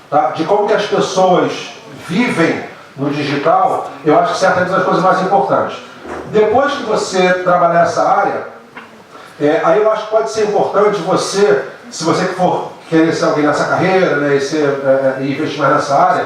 tá? De como que as pessoas vivem no digital, eu acho que certamente são as coisas mais importantes. Depois que você trabalhar essa área, aí eu acho que pode ser importante você, se você for querer ser alguém nessa carreira, né, e investir mais nessa área,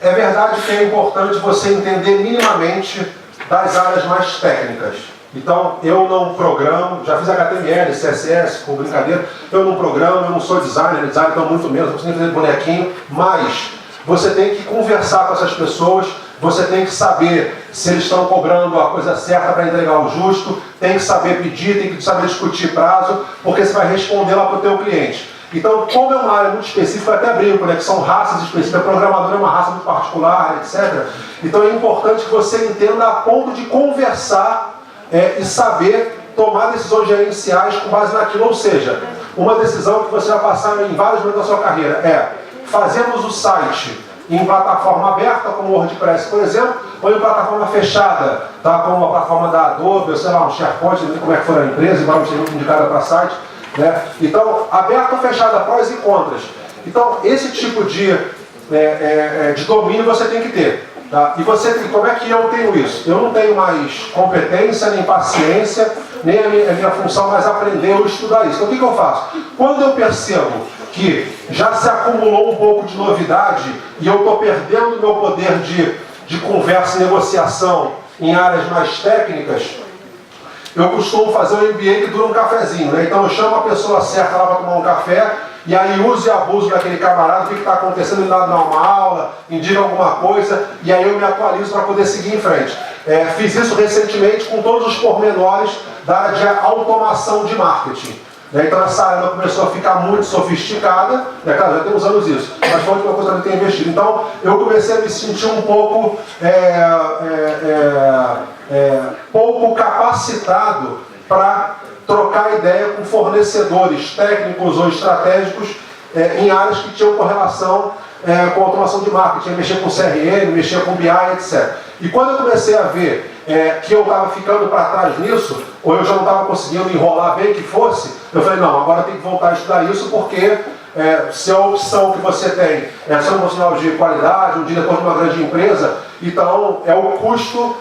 é verdade que é importante você entender minimamente das áreas mais técnicas. Então, eu não programo, já fiz HTML, CSS, com brincadeira, eu não programo, eu não sou designer então muito menos, não preciso nem fazer bonequinho, mas você tem que conversar com essas pessoas, você tem que saber se eles estão cobrando a coisa certa para entregar o justo, tem que saber pedir, tem que saber discutir prazo, porque você vai responder lá para o teu cliente. Então, como é uma área muito específica, eu até brinco, né, que são raças específicas, programador é uma raça muito particular, etc. Então é importante que você entenda a ponto de conversar e saber tomar decisões gerenciais com base naquilo. Ou seja, uma decisão que você vai passar em vários momentos da sua carreira é: fazemos o site em plataforma aberta, como o WordPress, por exemplo, ou em plataforma fechada, tá? Como uma plataforma da Adobe, ou sei lá, um SharePoint, não sei como é que for a empresa, embora não seja muito indicada para site, né? Então, aberta ou fechada, prós e contras. Então, esse tipo de domínio você tem que ter. Tá? E como é que eu tenho isso? Eu não tenho mais competência, nem paciência, nem a minha função mais aprender ou estudar isso. Então, o que eu faço? Quando eu percebo que já se acumulou um pouco de novidade e eu estou perdendo o meu poder de conversa e negociação em áreas mais técnicas, eu costumo fazer um MBA que dura um cafezinho, né? Então eu chamo a pessoa certa lá para tomar um café, e aí uso e abuso daquele camarada, o que está acontecendo, ele dá uma aula, indica alguma coisa, e aí eu me atualizo para poder seguir em frente. Fiz isso recentemente com todos os pormenores da área de automação de marketing. Então essa área começou a ficar muito sofisticada, claro, já temos anos isso, mas foi uma coisa que eu tenho investido. Então eu comecei a me sentir um pouco pouco capacitado para trocar ideia com fornecedores técnicos ou estratégicos em áreas que tinham correlação com automação de marketing, mexer com CRM, mexer com BI, etc. E quando eu comecei a ver que eu estava ficando para trás nisso, ou eu já não estava conseguindo enrolar bem que fosse, eu falei, não, agora tem que voltar a estudar isso, porque se a opção que você tem é ser um profissional de qualidade, um diretor de uma grande empresa, então é o custo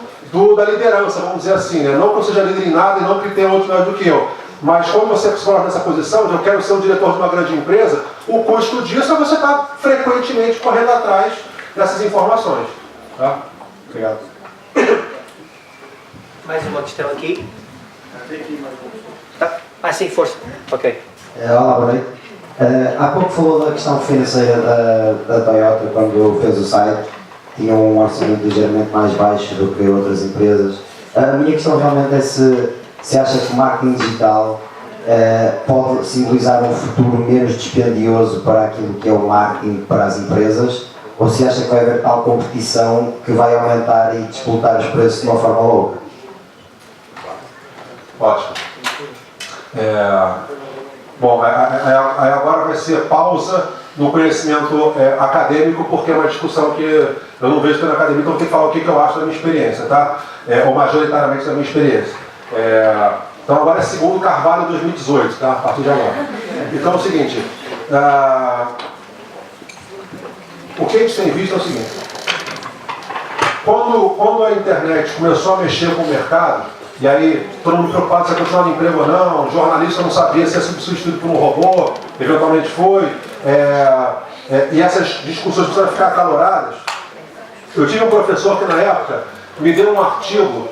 da liderança, vamos dizer assim, né? Não que eu seja líder em nada e não que tenha outro melhor do que eu. Mas quando você se coloca nessa posição de eu quero ser um diretor de uma grande empresa, o custo disso é você estar frequentemente correndo atrás dessas informações. Tá? Obrigado. Mais uma questão aqui. Tá? Sim, força. Ok. Olá, boa noite. Há pouco falou da questão financeira da Toyota quando fez o site. Tinha um orçamento ligeiramente mais baixo do que outras empresas. A minha questão realmente é se acha que o marketing digital pode simbolizar um futuro menos dispendioso para aquilo que é o marketing para as empresas, ou se acha que vai haver tal competição que vai aumentar e disputar os preços de uma forma louca? Ótimo. Bom, aí agora vai ser pausa no conhecimento acadêmico, porque é uma discussão que eu não vejo pela academia, então eu tenho que falar o que eu acho da minha experiência, tá? Ou majoritariamente da minha experiência. Então agora é segundo Carvalho 2018, tá? A partir de agora. Então é o seguinte, o que a gente tem visto é o seguinte: quando a internet começou a mexer com o mercado, e aí todo mundo preocupado se ia continuar no emprego ou não, o jornalista não sabia se ia ser substituído por um robô, eventualmente foi, e essas discussões precisaram ficar acaloradas. Eu tive um professor que na época me deu um artigo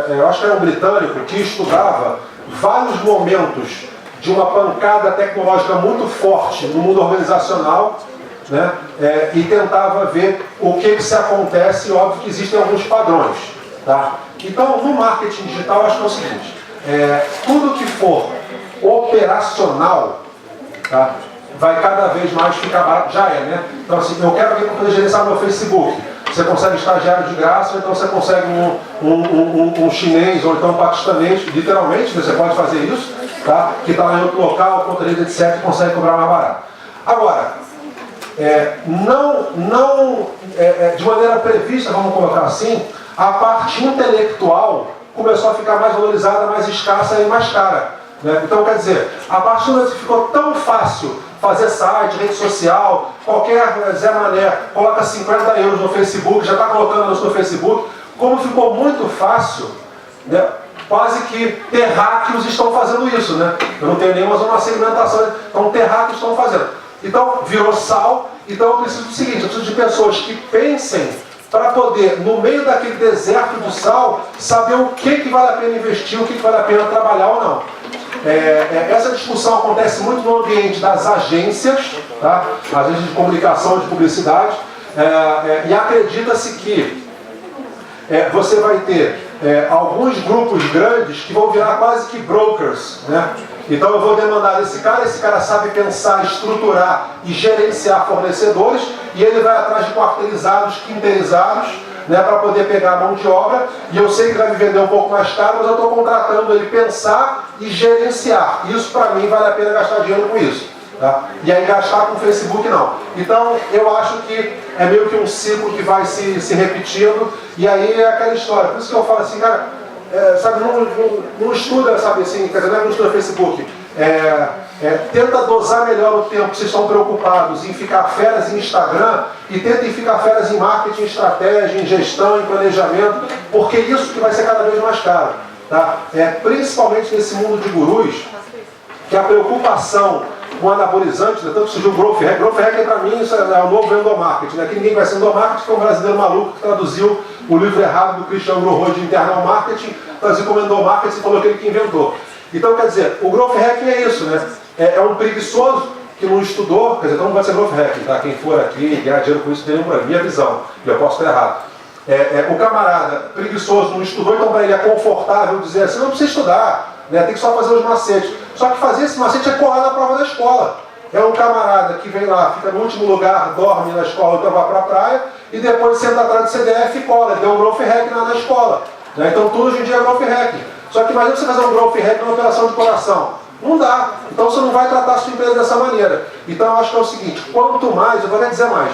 eu acho que era um britânico, que estudava vários momentos de uma pancada tecnológica muito forte no mundo organizacional, né, e tentava ver o que se acontece, e óbvio que existem alguns padrões. Tá? Então, no marketing digital, eu acho que é o seguinte: tudo que for operacional, tá, vai cada vez mais ficar barato. Já né? Então, assim, eu quero alguém para poder gerenciar meu Facebook. Você consegue estagiário de graça, ou então você consegue um chinês, ou então um paquistanês, literalmente, você pode fazer isso, tá? Que está lá em outro local, conteúdo, etc., e consegue cobrar mais barato. Agora, de maneira prevista, vamos colocar assim, a parte intelectual começou a ficar mais valorizada, mais escassa e mais cara. Né? Então, quer dizer, a partir do momento que ficou tão fácil fazer site, rede social, qualquer Zé Mané coloca 50 euros no Facebook, já está colocando no Facebook. Como ficou muito fácil, né, quase que terráqueos estão fazendo isso, né? Eu não tenho nenhuma zona de segmentação, então terráqueos estão fazendo. Então virou sal, então eu preciso do seguinte, eu preciso de pessoas que pensem para poder, no meio daquele deserto de sal, saber o que vale a pena investir, o que vale a pena trabalhar ou não. Essa discussão acontece muito no ambiente das agências, tá? Agências de comunicação, de publicidade, e acredita-se que você vai ter alguns grupos grandes que vão virar quase que brokers, né? Então eu vou demandar esse cara sabe pensar, estruturar e gerenciar fornecedores, e ele vai atrás de quarteirizados, quinteirizados, né, para poder pegar a mão de obra, e eu sei que vai me vender um pouco mais caro, mas eu estou contratando ele pensar e gerenciar. Isso para mim vale a pena gastar dinheiro com isso. Tá? E aí gastar com o Facebook não. Então eu acho que é meio que um ciclo que vai se repetindo, e aí é aquela história. Por isso que eu falo assim, cara, sabe, não estuda, sabe assim, quer dizer, não estuda Facebook. Tenta dosar melhor o tempo que vocês estão preocupados em ficar feras em Instagram, e tentem ficar feras em marketing, estratégia, em gestão, em planejamento, porque isso que vai ser cada vez mais caro. Tá? Principalmente nesse mundo de gurus, que a preocupação com anabolizante, né, tanto surgiu o Growth Hack. Growth Hack, para mim, isso é o novo endomarketing. Né? Que ninguém vai ser endomarketing, que é um brasileiro maluco que traduziu o livro errado do Christian Groho de Internal Marketing, traduziu como endomarketing e falou que ele que inventou. Então, quer dizer, o Growth Hack é isso, né? É um preguiçoso que não estudou, quer dizer, então não vai ser Growth Hack, tá? Quem for aqui ganhar dinheiro com isso, tem nenhum, minha visão, e eu posso estar errado. O camarada preguiçoso não estudou, então para ele é confortável dizer assim, não precisa estudar, né? Tem que só fazer os macetes. Só que fazer esse macete é colar na prova da escola. É um camarada que vem lá, fica no último lugar, dorme na escola, então vai para a praia, e depois senta atrás do CDF e cola. Deu um Growth Hack na escola. Né? Então tudo hoje em dia é Growth Hack. Só que imagina você fazer um Growth Hack numa operação de coração. Não dá. Então você não vai tratar a sua empresa dessa maneira. Então eu acho que é o seguinte, quanto mais, eu vou até dizer mais,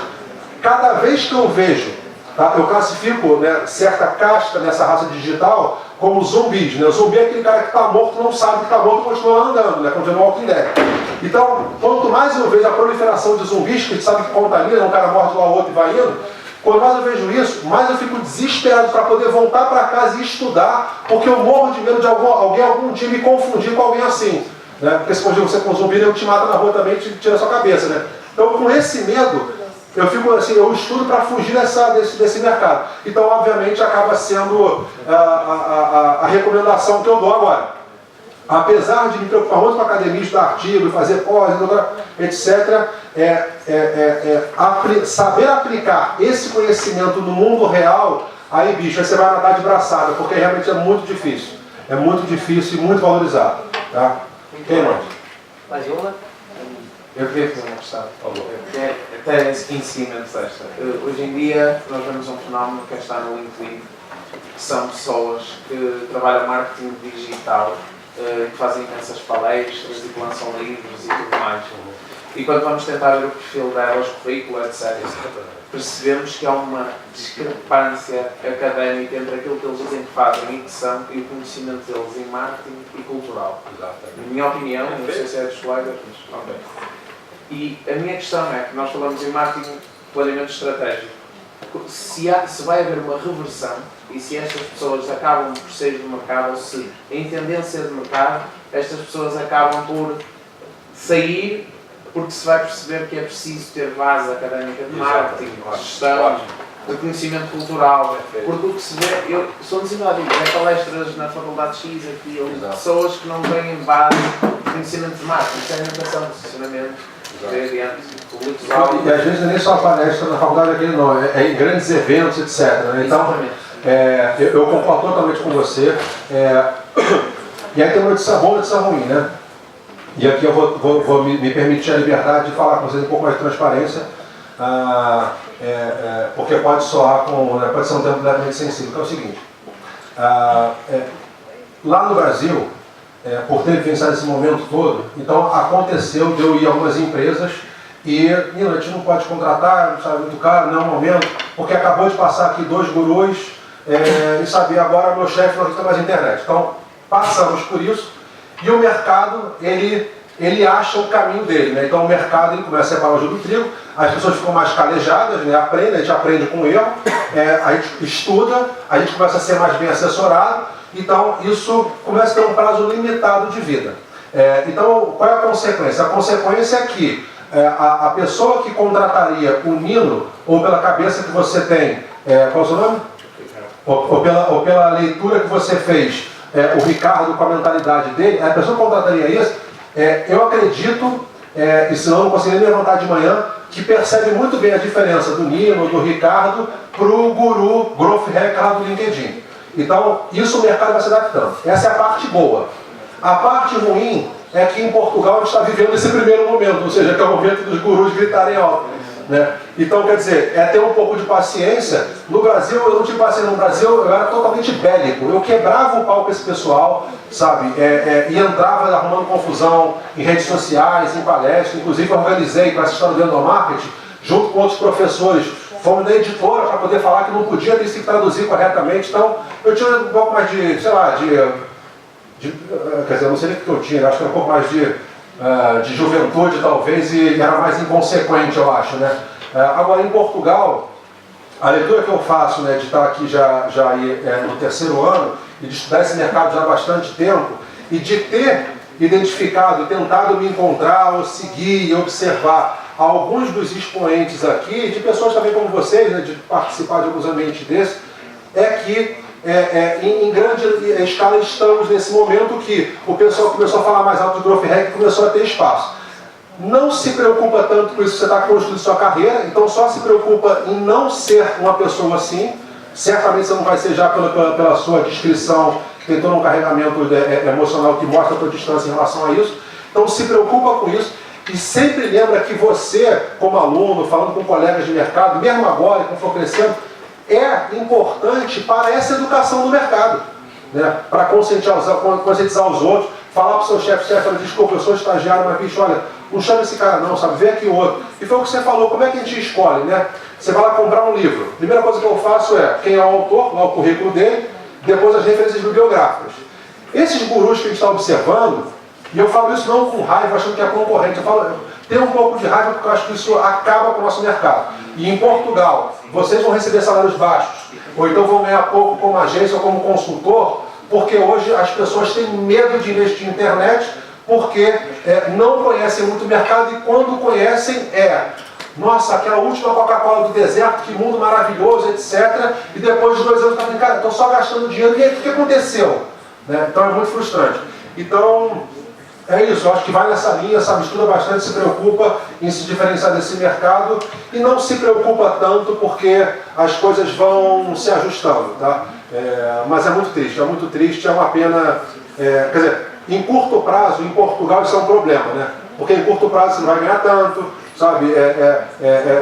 cada vez que eu vejo, tá, eu classifico, né, certa casta nessa raça digital como zumbis. Né? O zumbi é aquele cara que está morto, não sabe que está morto e continua andando, né? Continua Walking Dead. Então, quanto mais eu vejo a proliferação de zumbis, que a gente sabe que contamina, um cara morre lá, o outro e vai indo, quanto mais eu vejo isso, mais eu fico desesperado para poder voltar para casa e estudar, porque eu morro de medo de alguém algum dia me confundir com alguém assim. Né? Porque se você com um zumbi, ele te mata na rua também e te tira a sua cabeça. Né? Então, com esse medo, eu fico assim, eu estudo para fugir desse mercado. Então, obviamente, acaba sendo a recomendação que eu dou agora. Apesar de me preocupar muito com a academia, estudar artigo, fazer pós, etc., saber aplicar esse conhecimento no mundo real, aí, bicho, aí você vai nadar de braçada, porque realmente é muito difícil. É muito difícil e muito valorizado. Tá? Quem mais? Mais uma? Eu queria fazer uma questão, até em seguimento desta. Hoje em dia nós vemos um fenómeno que está no LinkedIn, que são pessoas que trabalham marketing digital, que fazem imensas palestras e que lançam livros e tudo mais. E quando vamos tentar ver o perfil delas, currículo, etc., percebemos que há uma discrepância académica entre aquilo que eles dizem que fazem e que são e o conhecimento deles em marketing e cultural. Na minha opinião, não sei se é dos colegas, mas ok. E a minha questão é que nós falamos em marketing planeamento estratégico. Se vai haver uma reversão e se estas pessoas acabam por sair do mercado, ou se em tendência de mercado, estas pessoas acabam por sair porque se vai perceber que é preciso ter base académica de marketing, de gestão, de conhecimento cultural. Porque o que se vê, eu sou desenvolvido, palestras na faculdade X, aqui, pessoas que não têm base de conhecimento de marketing, têm orientação de funcionamento. E às vezes nem só palestra na faculdade aqui, não, é em grandes eventos, etc. Né? Então, eu concordo totalmente com você. E aí tem uma notícia boa e uma notícia ruim, né? E aqui eu vou me permitir a liberdade de falar com vocês um pouco mais de transparência, porque pode soar pode ser um tempo levemente sensível, que é o seguinte. Lá no Brasil, por ter vivenciado esse momento todo, então aconteceu de eu ir a algumas empresas e a gente não pode contratar, não sabe, muito caro, não é o momento, porque acabou de passar aqui 2 gurus e saber agora meu chefe não tem mais internet. Então passamos por isso e o mercado ele ele acha o caminho dele, né? Então o mercado ele começa a separar o joio do trigo, as pessoas ficam mais calejadas, né? Aprendem, a gente aprende com o erro, a gente estuda, a gente começa a ser mais bem assessorado, então isso começa a ter um prazo limitado de vida. Então qual é a consequência? A consequência é que a pessoa que contrataria o Nino, ou pela cabeça que você tem, qual é o seu nome? Ou pela leitura que você fez, o Ricardo com a mentalidade dele, a pessoa que contrataria isso, eu acredito, e senão eu não conseguiria me levantar de manhã, que percebe muito bem a diferença do Nino, do Ricardo, para o guru Growth Hacker lá do LinkedIn. Então, isso o mercado vai se adaptando. Essa é a parte boa. A parte ruim é que em Portugal a gente está vivendo esse primeiro momento, ou seja, que é o momento dos gurus gritarem alto. Né? Então, quer dizer, ter um pouco de paciência. No Brasil, eu não tive paciência. No Brasil, eu era totalmente bélico. Eu quebrava o pau com esse pessoal, sabe? E entrava arrumando confusão em redes sociais, em palestras. Inclusive, organizei com essa história do endomarketing, junto com outros professores. Fomos na editora para poder falar que não podia ter que traduzir corretamente. Então, eu tinha um pouco mais de, sei lá, quer dizer, eu não sei nem o que eu tinha, acho que era um pouco mais de juventude, talvez, e era mais inconsequente, eu acho, né? Agora, em Portugal, a leitura que eu faço, né, de estar aqui já no terceiro ano, e de estudar esse mercado já há bastante tempo, e de ter identificado, tentado me encontrar, ou seguir e observar alguns dos expoentes aqui, de pessoas também como vocês, né, de participar de alguns ambientes desses, é que em grande escala estamos nesse momento que o pessoal começou a falar mais alto de Growth Hack, começou a ter espaço. Não se preocupa tanto com isso, você está construindo sua carreira, então só se preocupa em não ser uma pessoa assim. Certamente você não vai ser já pela sua descrição, que tem todo um carregamento emocional que mostra a sua distância em relação a isso. Então se preocupa com isso e sempre lembra que você, como aluno, falando com colegas de mercado, mesmo agora, como for crescendo, é importante para essa educação do mercado, né? Para conscientizar os outros, falar para o seu chefe, desculpa, eu sou estagiário, mas bicho, olha, não chama esse cara não, sabe, vê aqui o outro. E foi o que você falou, como é que a gente escolhe, né? Você vai lá comprar um livro, a primeira coisa que eu faço é quem é o autor, lá o currículo dele, depois as referências bibliográficas. Esses gurus que a gente está observando, e eu falo isso não com raiva, achando que é concorrente, eu falo, tenho um pouco de raiva porque eu acho que isso acaba com o nosso mercado. E em Portugal, vocês vão receber salários baixos, ou então vão ganhar pouco como agência ou como consultor, porque hoje as pessoas têm medo de investir em internet, porque não conhecem muito o mercado, e quando conhecem nossa, aquela última Coca-Cola do deserto, que mundo maravilhoso, etc. E depois de 2 anos está falando, cara, estou só gastando dinheiro, o que aconteceu? Né? Então é muito frustrante. Então, é isso, eu acho que vai nessa linha, sabe, estuda bastante, se preocupa em se diferenciar desse mercado e não se preocupa tanto porque as coisas vão se ajustando, tá? Mas é muito triste, é uma pena, quer dizer, em curto prazo, em Portugal isso é um problema, né? Porque em curto prazo você não vai ganhar tanto, sabe?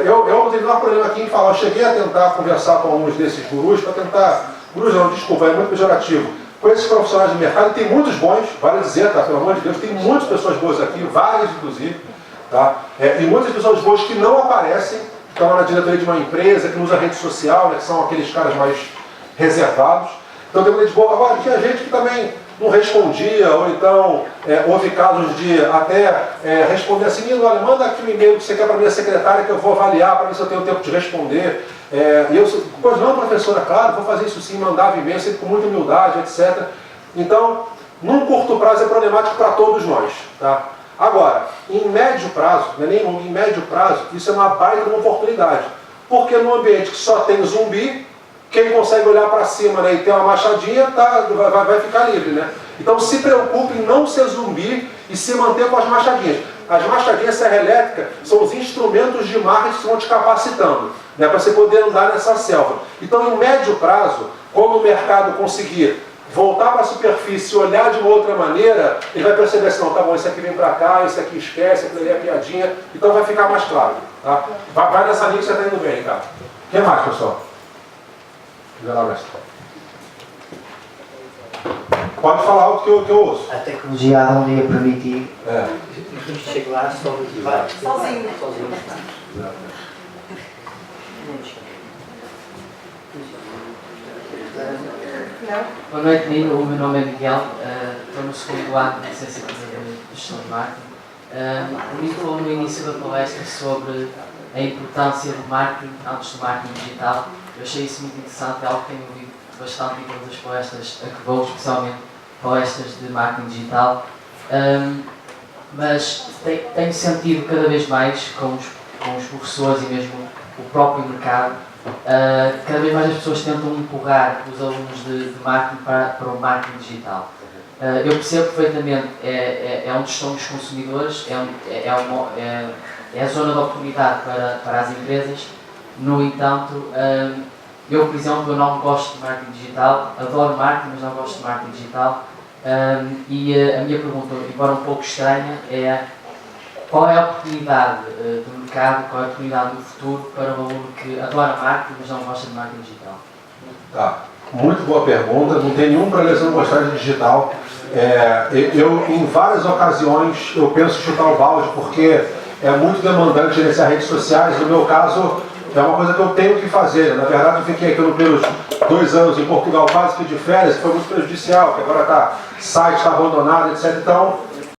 Eu não tenho nenhum problema aqui em falar, eu cheguei a tentar conversar com alguns desses gurus, para tentar, gurus não, desculpa, é muito pejorativo, com esses profissionais de mercado, tem muitos bons, vale dizer, tá? Pelo amor de Deus, tem muitas pessoas boas aqui, várias inclusive, tá? E muitas pessoas boas que não aparecem, que estão lá na diretoria de uma empresa, que usa rede social, né? Que são aqueles caras mais reservados. Então tem muita gente boa. Agora, tinha gente que também não respondia, ou então houve casos de até responder assim, olha, manda aqui um e-mail que você quer para a minha secretária que eu vou avaliar para ver se eu tenho tempo de responder. E eu, pois não, professora, claro, vou fazer isso sim, mandava e-mail, sempre com muita humildade, etc. Então, num curto prazo é problemático para todos nós. Tá? Agora, em médio prazo, não é nem em médio prazo, isso é uma baita oportunidade. Porque num ambiente que só tem zumbi, quem consegue olhar para cima, né, e ter uma machadinha, vai ficar livre. Né? Então se preocupe em não ser zumbi e se manter com as machadinhas. As machadinhas serra-elétricas são os instrumentos de marketing que vão te capacitando, né, para você poder andar nessa selva. Então, em médio prazo, quando o mercado conseguir voltar para a superfície e olhar de uma outra maneira, ele vai perceber assim, não, tá bom, esse aqui vem para cá, esse aqui esquece, aquilo ali é piadinha, então vai ficar mais claro. Tá? Vai nessa linha que você está indo bem, cara. O que mais, pessoal? Pode falar algo que eu ouço. A tecnologia há um dia permitir. Chego lá, só vai. Sozinho. Boa noite, Nino. O meu nome é Miguel. Estou no segundo ano de licenciatura de gestão de marketing. O Nico falou no início da palestra sobre a importância do marketing antes do marketing digital. Eu achei isso muito interessante, é algo que tenho ouvido bastante em todas as palestras a que vou, especialmente palestras de marketing digital. Mas tenho sentido cada vez mais com os professores e mesmo o próprio mercado, cada vez mais as pessoas tentam empurrar os alunos de marketing para o marketing digital. Eu percebo perfeitamente, é onde estão os consumidores, é a zona de oportunidade para as empresas. No entanto, eu, por exemplo, eu não gosto de marketing digital, adoro marketing, mas não gosto de marketing digital. E a minha pergunta, embora um pouco estranha, é qual é a oportunidade do mercado, qual é a oportunidade do futuro para um aluno que adora marketing, mas não gosta de marketing digital? Tá, muito boa pergunta, não tem nenhum problema não gostar de digital. Eu, em várias ocasiões, eu penso em chutar o balde, porque é muito demandante gerenciar redes sociais. No meu caso, é uma coisa que eu tenho que fazer. Na verdade, eu fiquei aqui pelos 2 anos em Portugal quase que de férias, que foi muito prejudicial, que agora site está abandonado, etc. Então,